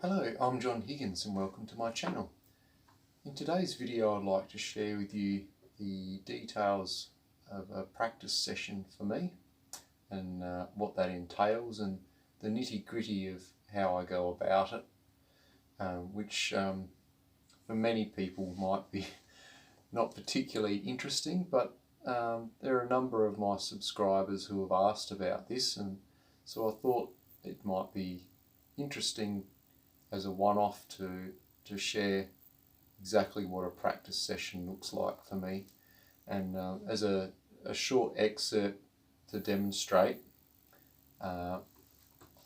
Hello, I'm John Higgins and welcome to my channel. In today's video I'd like to share with you the details of a practice session for me and what that entails and the nitty-gritty of how I go about it, which for many people might be not particularly interesting, but there are a number of my subscribers who have asked about this, and so I thought it might be interesting as a one-off to share exactly what a practice session looks like for me, and as a short excerpt to demonstrate, I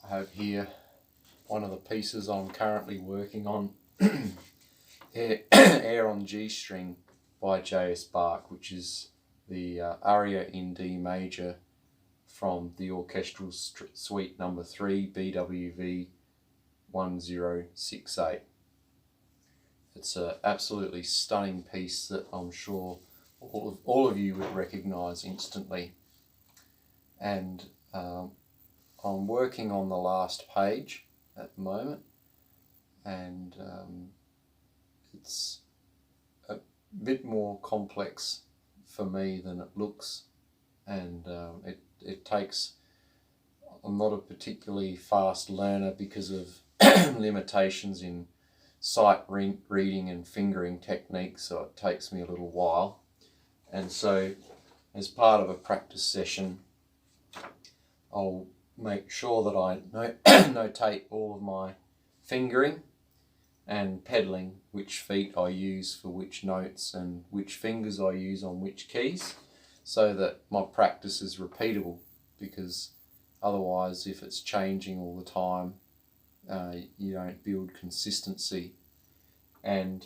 have here one of the pieces I'm currently working on, Air on G String by J.S. Bach, which is the aria in D major from the Orchestral Suite number 3, BWV 1068. It's an absolutely stunning piece that I'm sure all of you would recognise instantly. And I'm working on the last page at the moment, and it's a bit more complex for me than it looks, and it takes. I'm not a particularly fast learner because of limitations in sight reading and fingering techniques, so it takes me a little while. And so as part of a practice session, I'll make sure that I notate all of my fingering and pedaling, which feet I use for which notes and which fingers I use on which keys, so that my practice is repeatable, because otherwise, if it's changing all the time, you don't build consistency. And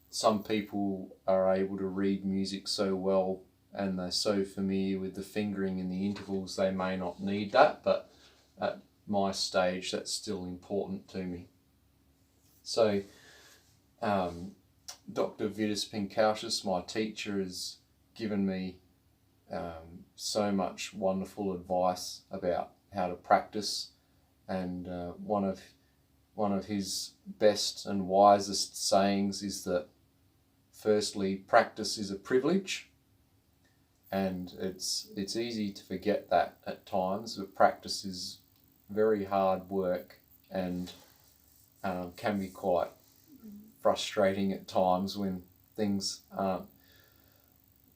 some people are able to read music so well and they're so familiar with the fingering and the intervals, they may not need that, but at my stage that's still important to me. So Dr. Vidas Pinkausis, my teacher, has given me so much wonderful advice about how to practice, and one of his best and wisest sayings is that firstly, practice is a privilege, and it's easy to forget that at times, but practice is very hard work and can be quite frustrating at times when things aren't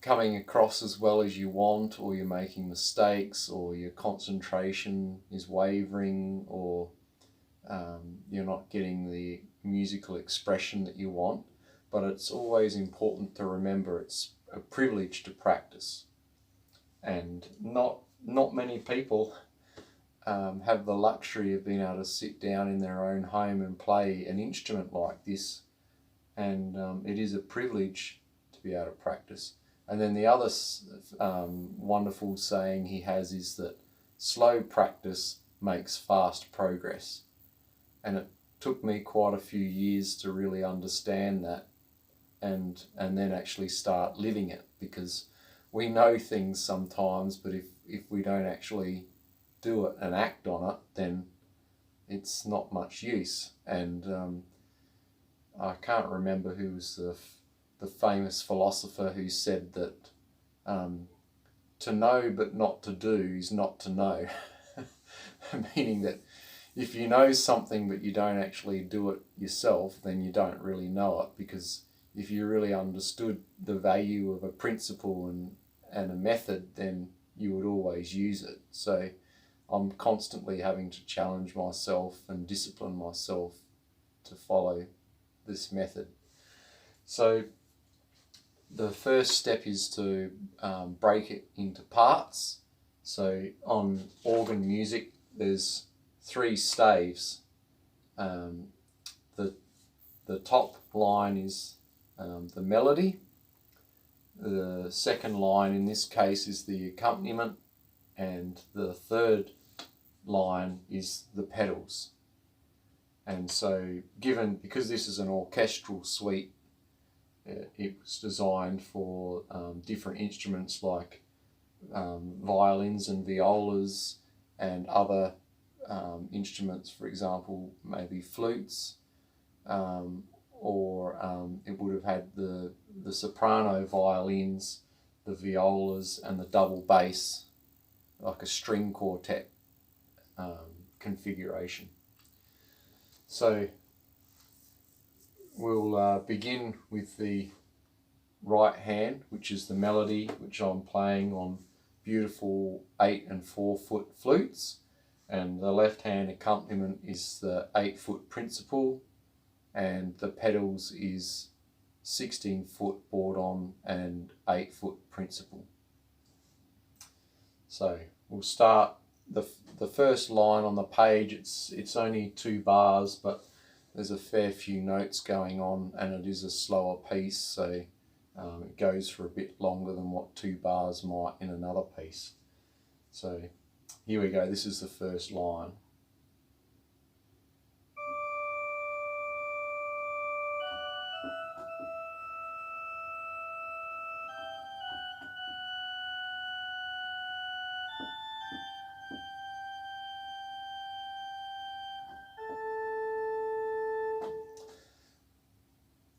coming across as well as you want, or you're making mistakes, or your concentration is wavering, or you're not getting the musical expression that you want. But it's always important to remember it's a privilege to practice, and not many people have the luxury of being able to sit down in their own home and play an instrument like this, and it is a privilege to be able to practice. And then the other wonderful saying he has is that slow practice makes fast progress. And it took me quite a few years to really understand that, and then actually start living it, because we know things sometimes, but if we don't actually do it and act on it, then it's not much use. And I can't remember who was the famous philosopher who said that to know but not to do is not to know. Meaning that if you know something but you don't actually do it yourself, then you don't really know it, because if you really understood the value of a principle and a method, then you would always use it. So I'm constantly having to challenge myself and discipline myself to follow this method. So the first step is to break it into parts. So on organ music, there's 3 staves. The top line is the melody. The second line in this case is the accompaniment, and the third line is the pedals. And so because this is an orchestral suite, it was designed for different instruments like violins and violas and other instruments, for example, maybe flutes, or it would have had the soprano violins, the violas, and the double bass, like a string quartet configuration. So we'll begin with the right hand, which is the melody, which I'm playing on beautiful 8 and 4 foot flutes, and the left hand accompaniment is the 8 foot principal, and the pedals is 16 foot board on and 8 foot principal. So we'll start the first line on the page. It's only 2 bars, but there's a fair few notes going on, and it is a slower piece, so it goes for a bit longer than what 2 bars might in another piece. So here we go, this is the first line.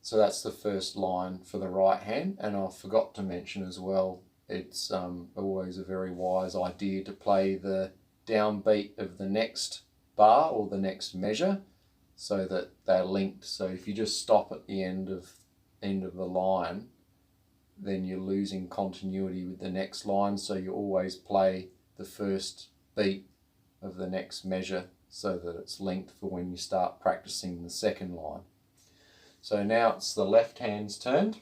So that's the first line for the right hand, and I forgot to mention as well, it's always a very wise idea to play the downbeat of the next bar or the next measure so that they're linked. So if you just stop at the end of the line, then you're losing continuity with the next line, so you always play the first beat of the next measure so that it's linked for when you start practicing the second line. So now it's the left hand's turn.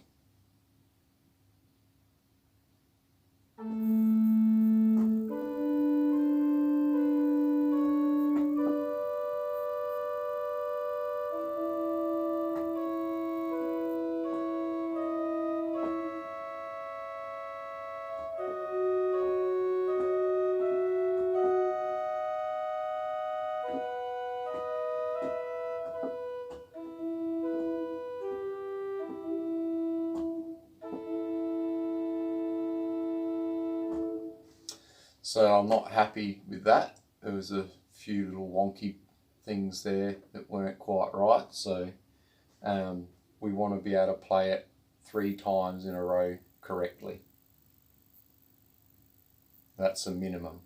So I'm not happy with that. There was a few little wonky things there that weren't quite right. So we want to be able to play it 3 times in a row correctly. That's a minimum.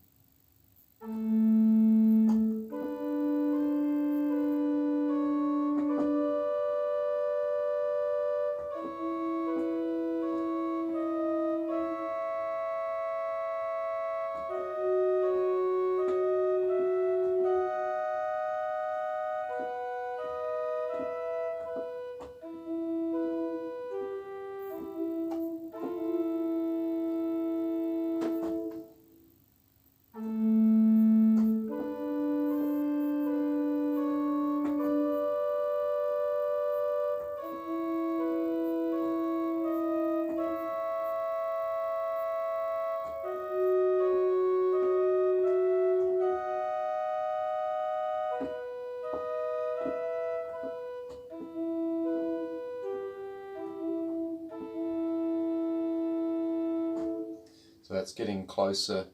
So that's getting closer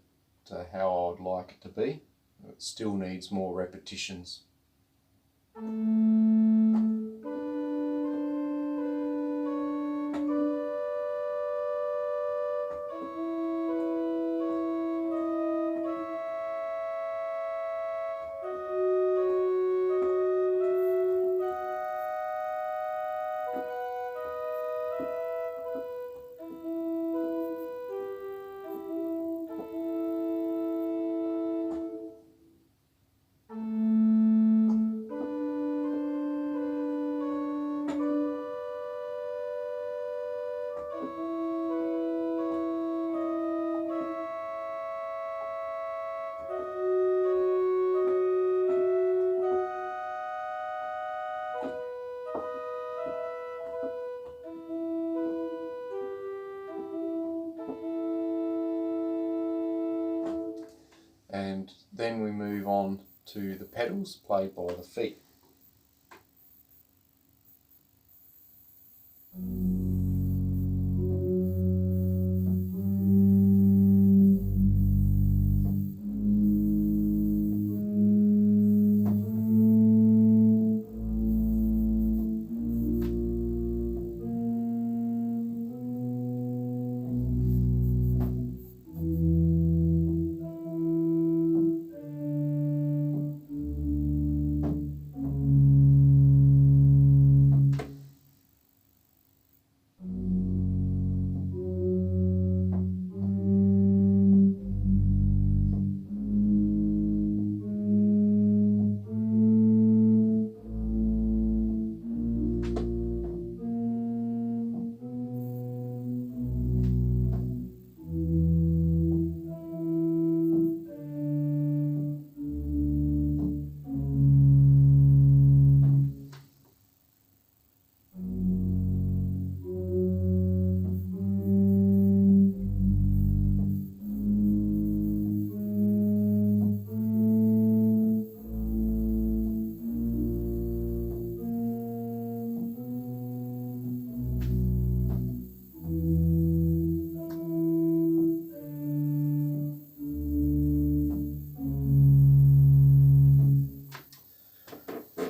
to how I would like it to be. It still needs more repetitions. And then we move on to the pedals played by the feet.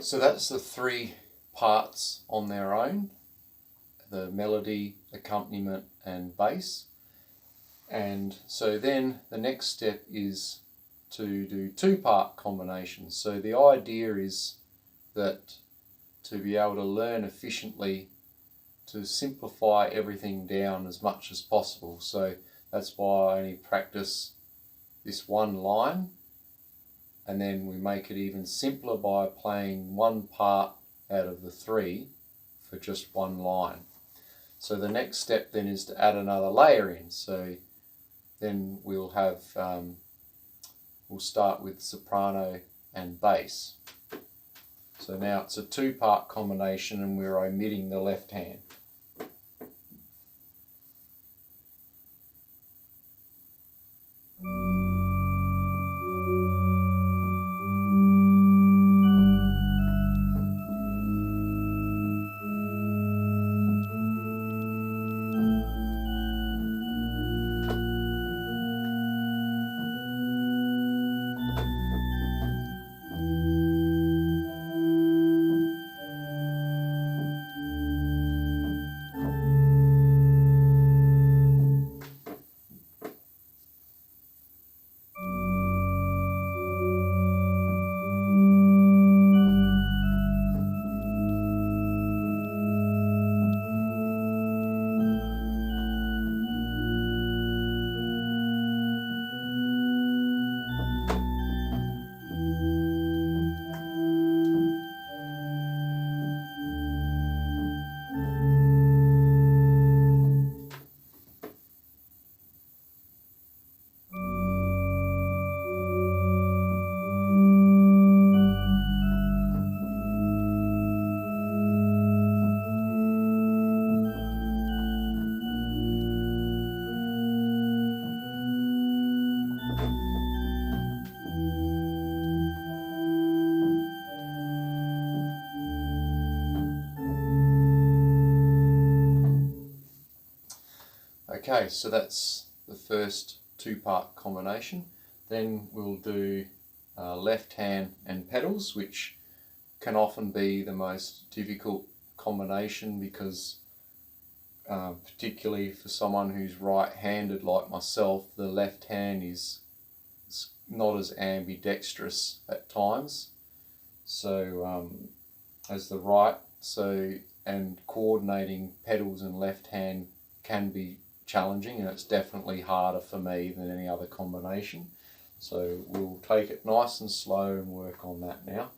So that's the three parts on their own: the melody, accompaniment and bass. And so then the next step is to do two-part combinations. So the idea is that to be able to learn efficiently, to simplify everything down as much as possible. So that's why I only practice this one line, and then we make it even simpler by playing one part out of the three for just one line. So the next step then is to add another layer in. So then we'll have, we'll start with soprano and bass. So now it's a two-part combination and we're omitting the left hand. Okay, so that's the first two-part combination. Then we'll do left hand and pedals, which can often be the most difficult combination because particularly for someone who's right-handed like myself, the left hand is not as ambidextrous at times. So as the right, and coordinating pedals and left hand can be challenging, and it's definitely harder for me than any other combination. So we'll take it nice and slow and work on that now.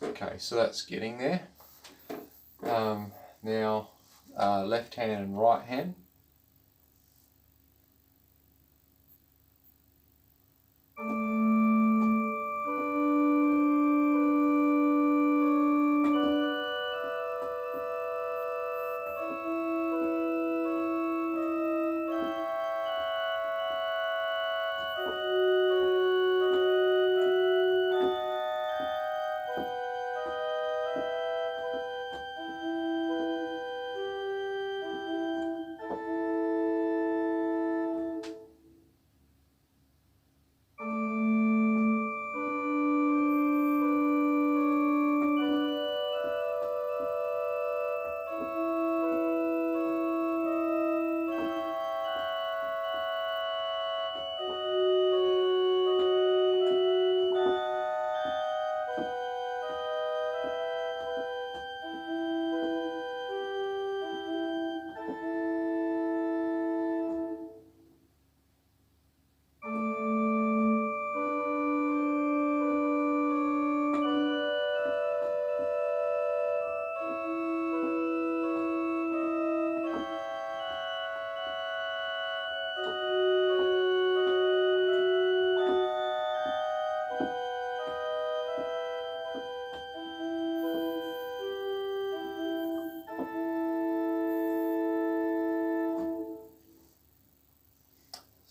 Okay, so that's getting there. Now left hand and right hand.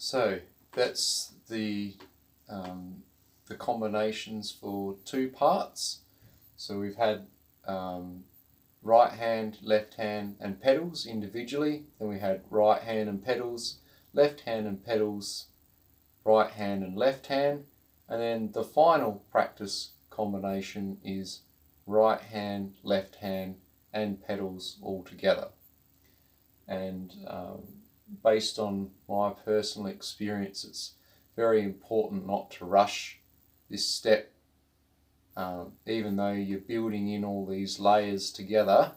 So that's the combinations for 2 parts. So we've had right hand, left hand and pedals individually. Then we had right hand and pedals, left hand and pedals, right hand and left hand. And then the final practice combination is right hand, left hand and pedals all together. And based on my personal experience, it's very important not to rush this step. Even though you're building in all these layers together,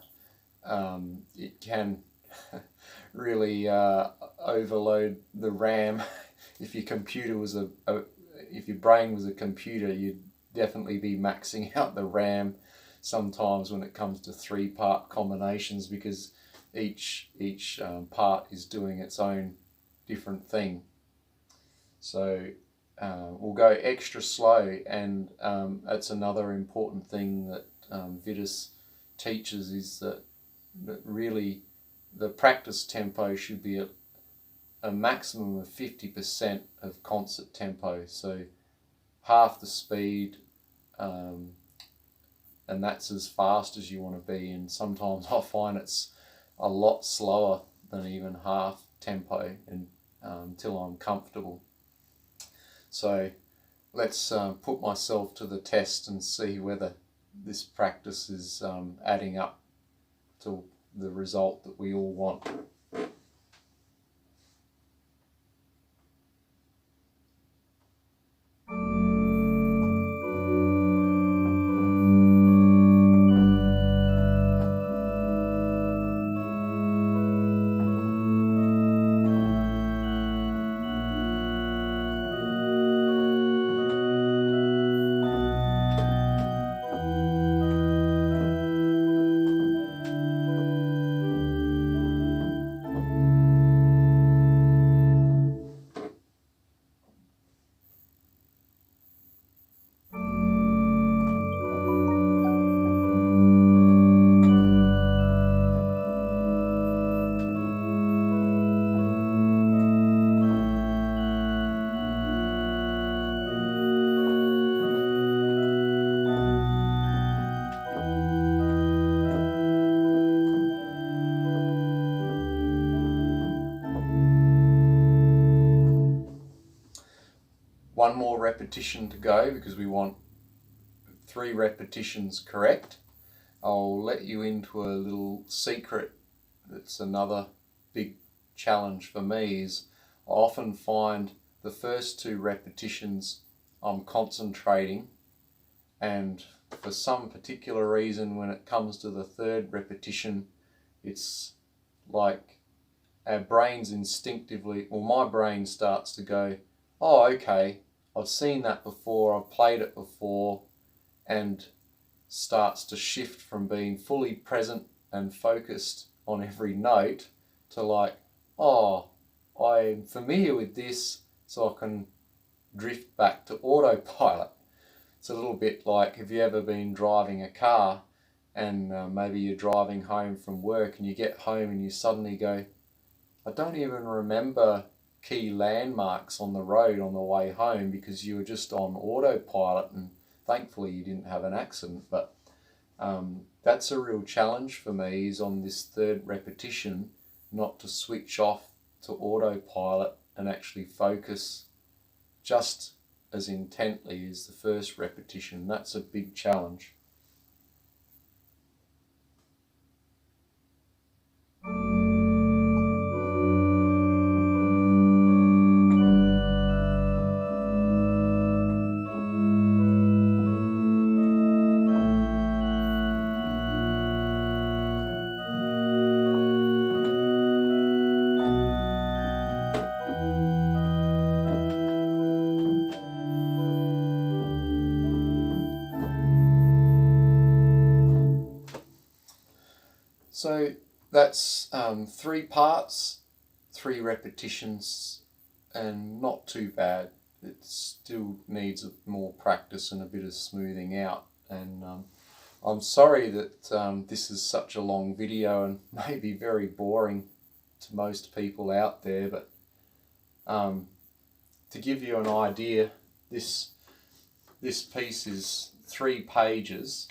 it can really overload the RAM. If your computer was if your brain was a computer, you'd definitely be maxing out the RAM sometimes when it comes to 3-part combinations, because each part is doing its own different thing. So we'll go extra slow, and that's another important thing that Vitus teaches, is that really the practice tempo should be at a maximum of 50% of concert tempo, so half the speed, and that's as fast as you want to be. And sometimes I find it's a lot slower than even half tempo, and until I'm comfortable. So let's put myself to the test and see whether this practice is adding up to the result that we all want. One more repetition to go, because we want 3 repetitions correct. I'll let you into a little secret that's another big challenge for me, is I often find the first 2 repetitions I'm concentrating, and for some particular reason when it comes to the 3rd repetition, it's like our brains instinctively, or my brain starts to go, oh okay, I've seen that before, I've played it before, and starts to shift from being fully present and focused on every note to like, oh, I'm familiar with this, so I can drift back to autopilot. It's a little bit like, have you ever been driving a car and maybe you're driving home from work and you get home and you suddenly go, I don't even remember key landmarks on the road on the way home, because you were just on autopilot, and thankfully you didn't have an accident. But that's a real challenge for me, is on this 3rd repetition not to switch off to autopilot and actually focus just as intently as the 1st repetition. That's a big challenge. So that's 3 parts, 3 repetitions, and not too bad. It still needs more practice and a bit of smoothing out. And I'm sorry that this is such a long video and maybe very boring to most people out there, but to give you an idea, this piece is 3 pages,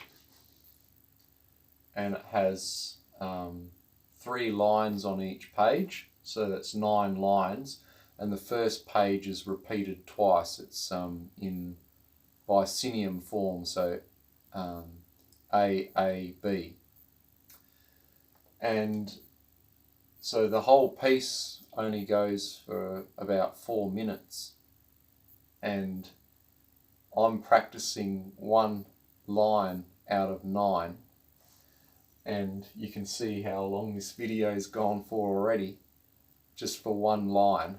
and it has 3 lines on each page, so that's 9 lines, and the first page is repeated twice. It's in bicinium form, so A, B. And so the whole piece only goes for about 4 minutes, and I'm practicing 1 line out of 9, and you can see how long this video's gone for already, just for 1 line.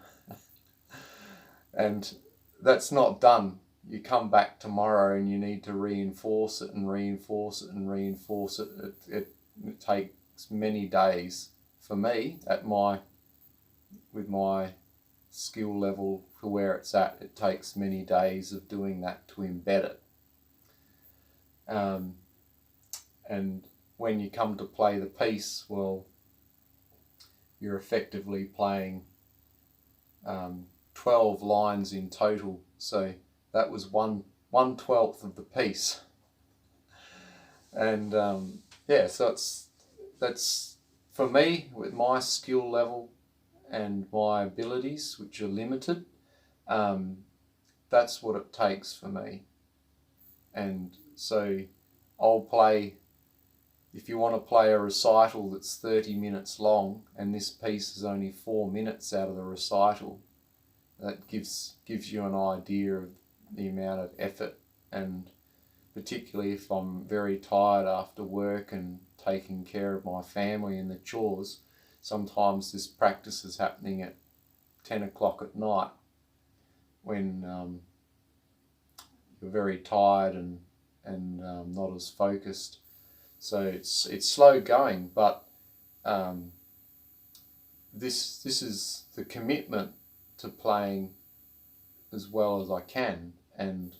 And that's not done. You come back tomorrow and you need to reinforce it and reinforce it and reinforce it. It takes many days. For me, with my skill level for where it's at, it takes many days of doing that to embed it. And when you come to play the piece, well, you're effectively playing 12 lines in total. So that was 1/12 of the piece. And yeah, so that's for me, with my skill level and my abilities, which are limited, that's what it takes for me. And so I'll play, if you want to play a recital that's 30 minutes long, and this piece is only 4 minutes out of the recital, that gives you an idea of the amount of effort. And particularly if I'm very tired after work and taking care of my family and the chores, sometimes this practice is happening at 10 o'clock at night when you're very tired and not as focused. So it's slow going, but this is the commitment to playing as well as I can, and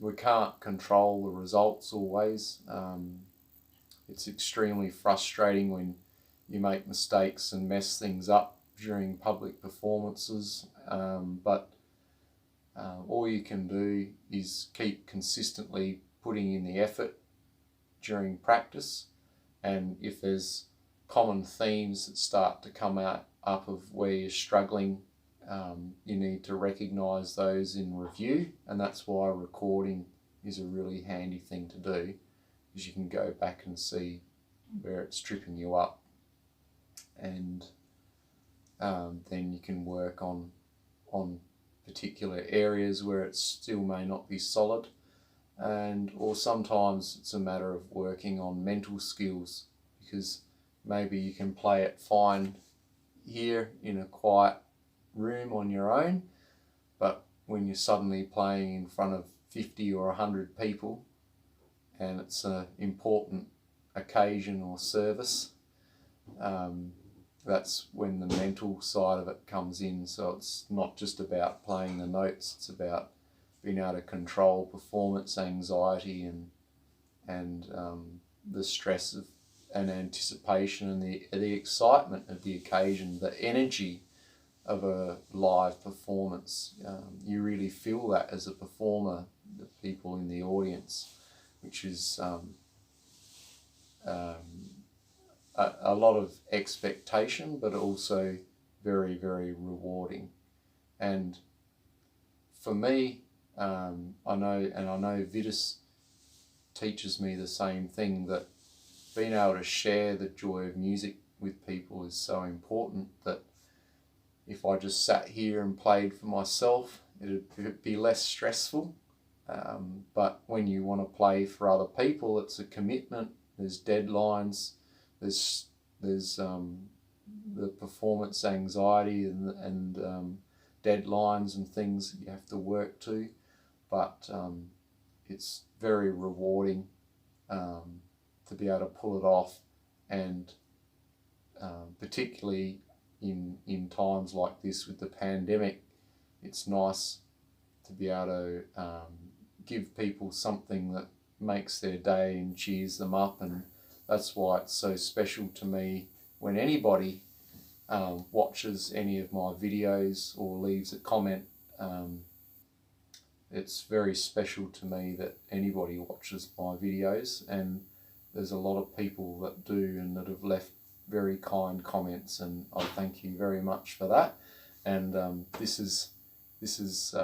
we can't control the results always. It's extremely frustrating when you make mistakes and mess things up during public performances, but all you can do is keep consistently putting in the effort during practice, and if there's common themes that start to come out up of where you're struggling, you need to recognise those in review, and that's why recording is a really handy thing to do, because you can go back and see where it's tripping you up, and then you can work on particular areas where it still may not be solid, or sometimes it's a matter of working on mental skills, because maybe you can play it fine here in a quiet room on your own, but when you're suddenly playing in front of 50 or 100 people and it's an important occasion or service, that's when the mental side of it comes in. So it's not just about playing the notes, it's about being able to control performance anxiety and the stress of and anticipation and the excitement of the occasion, the energy of a live performance. You really feel that as a performer, the people in the audience, which is a lot of expectation, but also very, very rewarding. And for me, I know Vitus teaches me the same thing, that being able to share the joy of music with people is so important, that if I just sat here and played for myself, it'd be less stressful. But when you want to play for other people, it's a commitment. There's deadlines. There's the performance anxiety and deadlines and things that you have to work to. But it's very rewarding to be able to pull it off, and particularly in times like this with the pandemic, it's nice to be able to give people something that makes their day and cheers them up. And that's why it's so special to me when anybody watches any of my videos or leaves a comment. It's very special to me that anybody watches my videos, and there's a lot of people that do and that have left very kind comments, and I thank you very much for that. And this is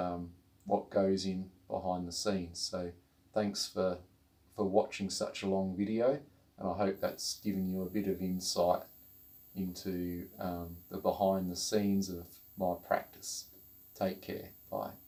what goes in behind the scenes. So thanks for watching such a long video, and I hope that's given you a bit of insight into the behind the scenes of my practice. Take care. Bye.